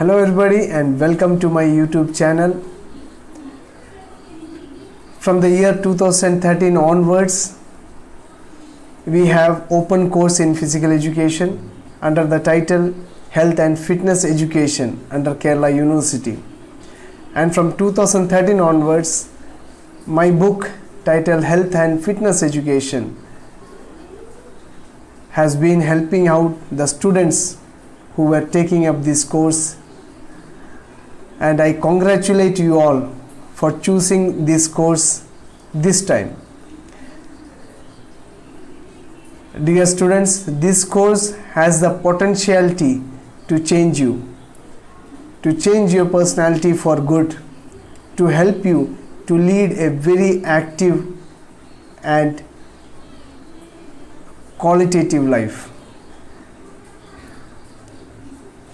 Hello everybody and welcome to my YouTube channel. From the year 2013 onwards, we have open course in physical education under the title Health and Fitness Education under Kerala University. And from 2013 onwards, my book titled Health and Fitness Education has been helping out the students who were taking up this course, and I congratulate you all for choosing this course this time. Dear students, this course has the potentiality to change you, to change your personality for good, to help you to lead a very active and qualitative life.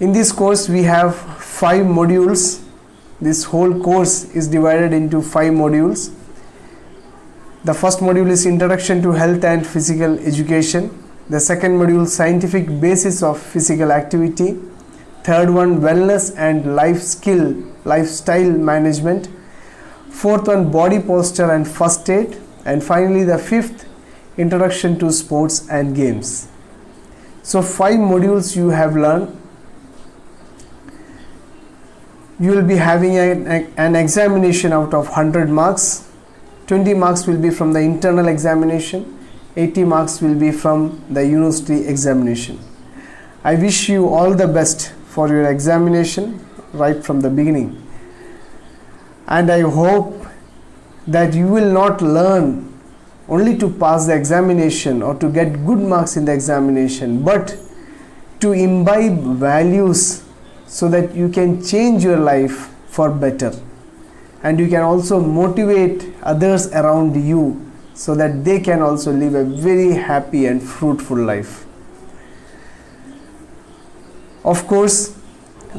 In this course we have 5 modules. This whole course is divided into 5 modules. The first module is Introduction to Health and Physical Education. The second module, Scientific Basis of Physical Activity. Third one, Wellness and Lifestyle Management. Fourth one, Body Posture and First Aid. And finally the fifth, Introduction to Sports and Games. So 5 modules you have learned. You will be having an examination out of 100 marks. 20 marks will be from the internal examination. 80 marks will be from the university examination. I wish you all the best for your examination right from the beginning. And I hope that you will not learn only to pass the examination or to get good marks in the examination, but to imbibe values so that you can change your life for better, and you can also motivate others around you so that they can also live a very happy and fruitful life. Of course,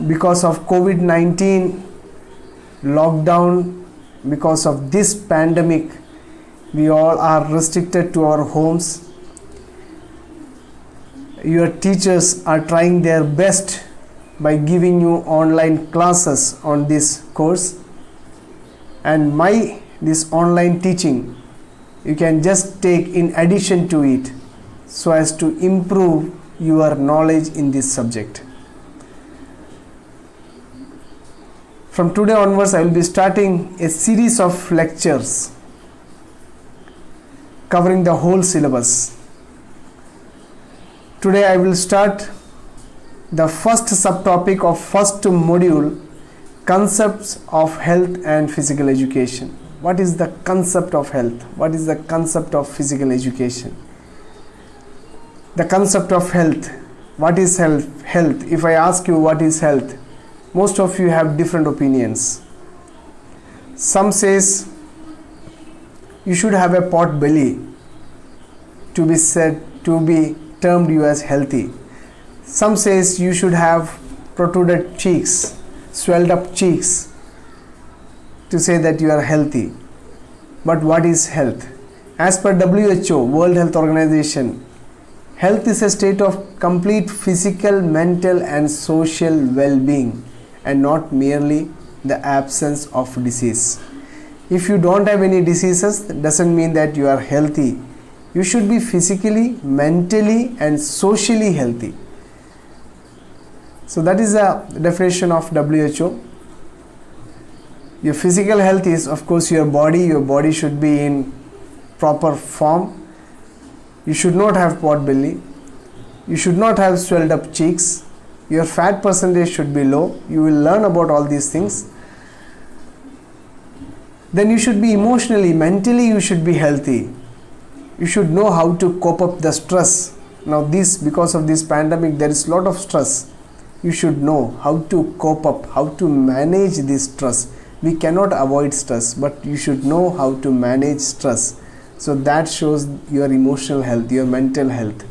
because of COVID-19 lockdown, because of this pandemic, we all are restricted to our homes. Your teachers are trying their best by giving you online classes on this course, and this online teaching you can just take in addition to it so as to improve your knowledge in this subject. From today onwards, I will be starting a series of lectures covering the whole syllabus. Today I will start the first subtopic of first module, Concepts of Health and Physical Education. What is the concept of health? What is the concept of physical education? The concept of health. What is health? If I ask you what is health, most of you have different opinions. Some says you should have a pot belly to be termed you as healthy. Some says you should have protruded cheeks, swelled up cheeks to say that you are healthy. But what is health? As per WHO, World Health Organization, health is a state of complete physical, mental and social well-being, and not merely the absence of disease. If you don't have any diseases, it doesn't mean that you are healthy. You should be physically, mentally and socially healthy. So that is the definition of WHO. Your physical health is, of course, your body. Your body should be in proper form. You should not have pot belly. You should not have swelled up cheeks. Your fat percentage should be low. You will learn about all these things. Then you should be emotionally, mentally you should be healthy. You should know how to cope up the stress. Now because of this pandemic, there is a lot of stress. You should know how to cope up, how to manage this stress. We cannot avoid stress, but you should know how to manage stress. So that shows your emotional health, your mental health.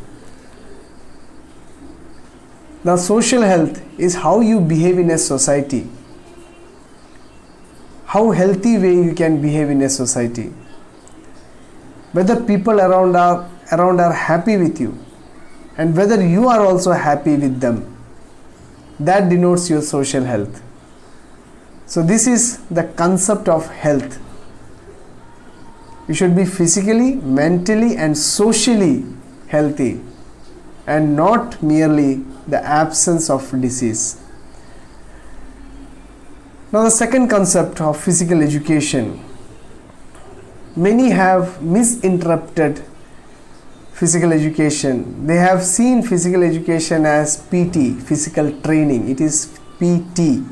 Now social health is how you behave in a society. How healthy way you can behave in a society. Whether people around are happy with you, and whether you are also happy with them. that denotes your social health. So this is the concept of health. You should be physically, mentally and socially healthy, and not merely the absence of disease. Now the second concept of physical education. Many have misinterpreted physical education. They have seen physical education as PT, physical training. It is PT,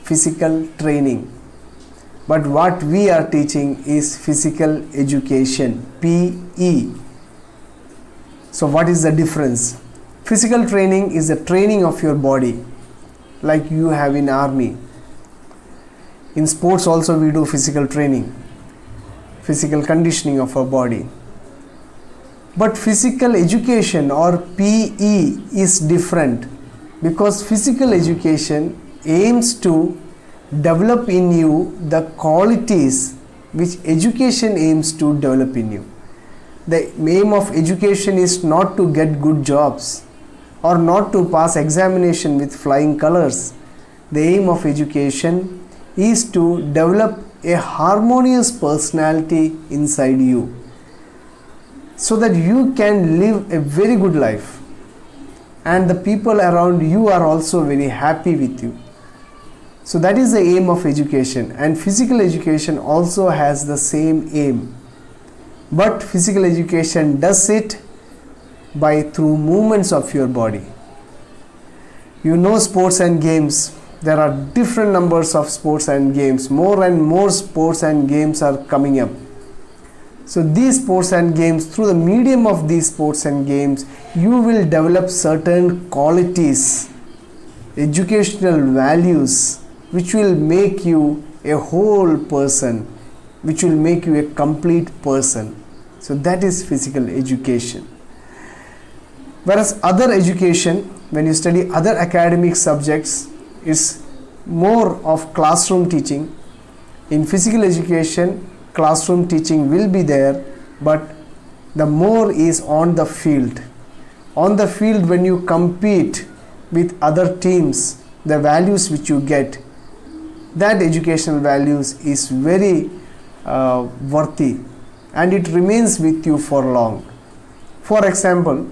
physical training. But what we are teaching is physical education, PE. So what is the difference? Physical training is the training of your body, like you have in army. In sports also we do physical training, physical conditioning of our body. But physical education or PE is different, because physical education aims to develop in you the qualities which education aims to develop in you. The aim of education is not to get good jobs or not to pass examination with flying colors. The aim of education is to develop a harmonious personality inside you, so that you can live a very good life and the people around you are also very happy with you. So that is the aim of education, and physical education also has the same aim. But physical education does it through movements of your body. You know, sports and games, there are different numbers of sports and games. More and more sports and games are coming up. So these sports and games, through the medium of these sports and games, you will develop certain qualities, educational values, which will make you a whole person, which will make you a complete person. So that is physical education. Whereas other education, when you study other academic subjects, is more of classroom teaching. In physical education, classroom teaching will be there, but the more is on the field. On the field, when you compete with other teams, the values which you get, that educational values is very worthy, and it remains with you for long. For example,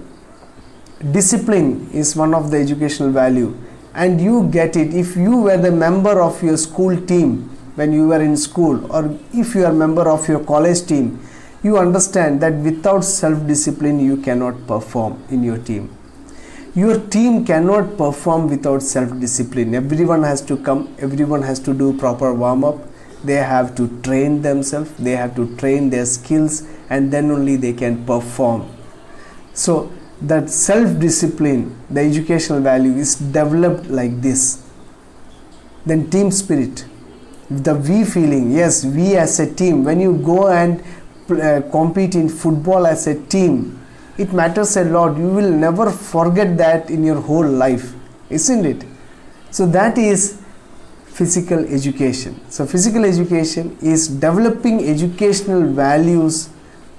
discipline is one of the educational value, and you get it if you were the member of your school team when you were in school, or if you are member of your college team. You understand that without self-discipline you cannot perform in your team. Your team cannot perform without self-discipline. Everyone has to come, everyone has to do proper warm-up, they have to train themselves, they have to train their skills, and then only they can perform. So that self-discipline, the educational value, is developed like this. Then team spirit, the we feeling, yes, we as a team. When you go and compete in football as a team, it matters a lot. You will never forget that in your whole life, isn't it? So that is physical education. So physical education is developing educational values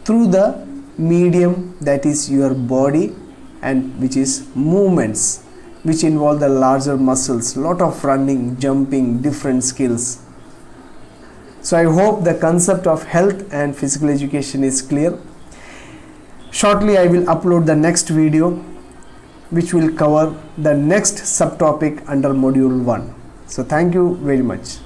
through the medium that is your body, and which is movements which involve the larger muscles, lot of running, jumping, different skills. So I hope the concept of health and physical education is clear. Shortly I will upload the next video which will cover the next subtopic under module 1. So thank you very much.